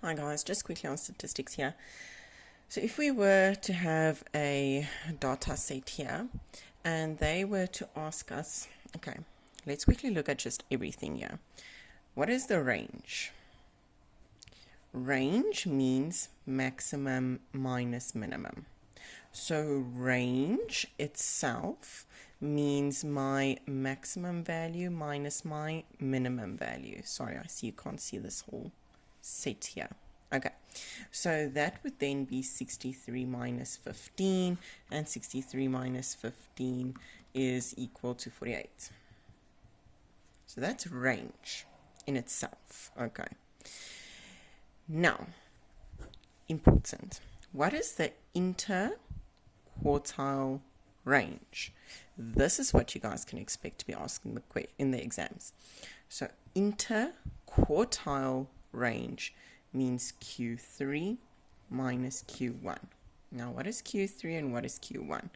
Hi guys, just quickly on statistics here. So if we were to have a data set here and they were to ask us, okay, let's quickly look at just everything here. What is the range? Range means maximum minus minimum. So range itself means my maximum value minus my minimum value. Sorry, I see you can't see this whole set here. Okay, so that would then be 63 minus 15, and 63 minus 15 is equal to 48. So that's range in itself. Okay. Now, important. What is the interquartile range? This is what you guys can expect to be asked in the exams. So interquartile range means Q3 minus Q1. Now, what is Q3 and what is Q1?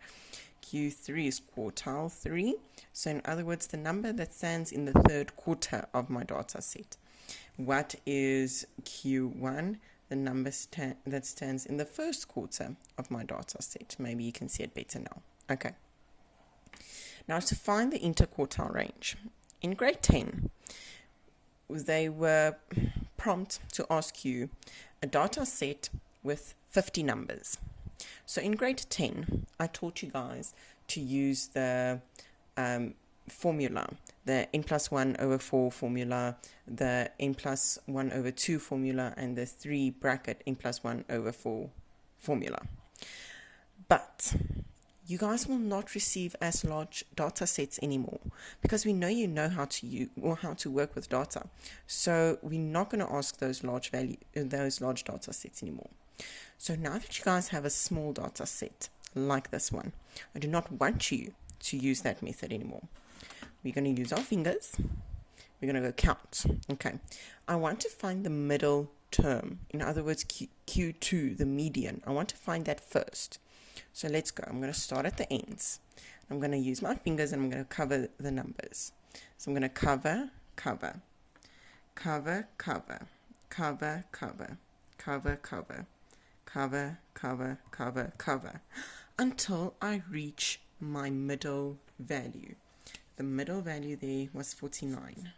Q3 is quartile 3. So in other words, the number that stands in the third quarter of my data set. What is Q1? The number that stands in the first quarter of my data set. Maybe you can see it better now. Okay. Now, to find the interquartile range, in grade 10, they were prompt to ask you a data set with 50 numbers. So in grade 10, I taught you guys to use the formula, the n plus 1 over 4 formula, the n plus 1 over 2 formula, and the 3 bracket n plus 1 over 4 formula. But you guys will not receive as large data sets anymore because we know you know how to use or how to work with data. So we're not going to ask those large data sets anymore. So now that you guys have a small data set like this one, I do not want you to use that method anymore. We're going to use our fingers. We're going to go count. Okay. I want to find the middle term. In other words, Q2, the median. I want to find that first. So let's go. I'm going to start at the ends. I'm going to use my fingers and I'm going to cover the numbers. So I'm going to cover, cover, cover, cover, cover, cover, cover, cover, cover, cover, cover, cover, until I reach my middle value. The middle value there was 49.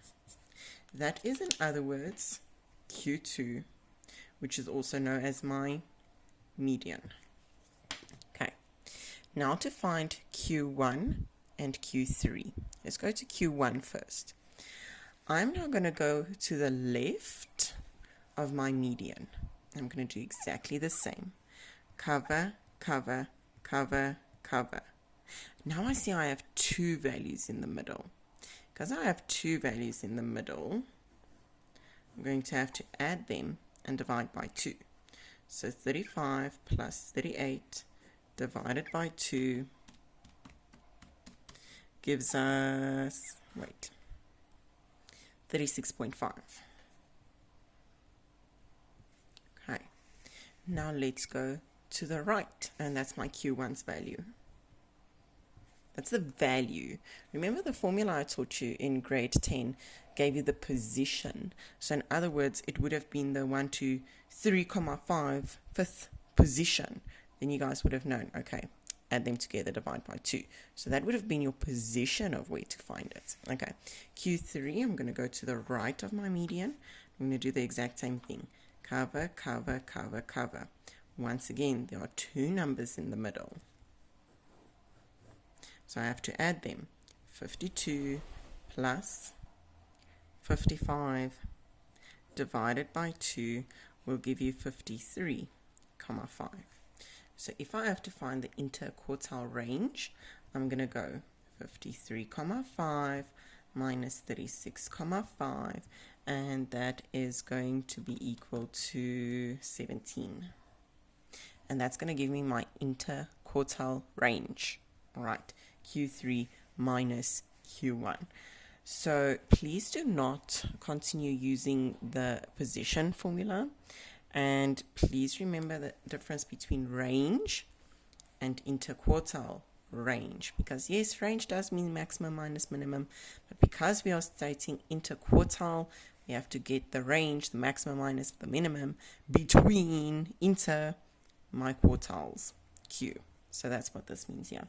That is, in other words, Q2, which is also known as my median. Okay, now to find Q1 and Q3. Let's go to Q1 first. I'm now going to go to the left of my median. I'm going to do exactly the same. Cover, cover, cover, cover. Now I see I have two values in the middle. Because I have two values in the middle, I'm going to have to add them and divide by 2. So 35 plus 38 divided by 2 gives us, 36.5. Okay, now let's go to the right, and that's my Q1's value. That's the value. Remember the formula I taught you in grade 10 gave you the position. So in other words, it would have been the 1, 2, 3, 5, fifth position. Then you guys would have known, okay, add them together, divide by 2. So that would have been your position of where to find it. Okay, Q3, I'm going to go to the right of my median. I'm going to do the exact same thing. Cover, cover, cover, cover. Once again, there are two numbers in the middle. So I have to add them. 52 plus 55 divided by 2 will give you 53, 5. So if I have to find the interquartile range, I'm going to go 53, 5 minus 36, 5, and that is going to be equal to 17. And that's going to give me my interquartile range. All right, Q3 minus Q1. So please do not continue using the position formula. And please remember the difference between range and interquartile range. Because yes, range does mean maximum minus minimum. But because we are stating interquartile, You have to get the range, the maximum minus the minimum, between, inter my quartiles, Q. So that's what this means here.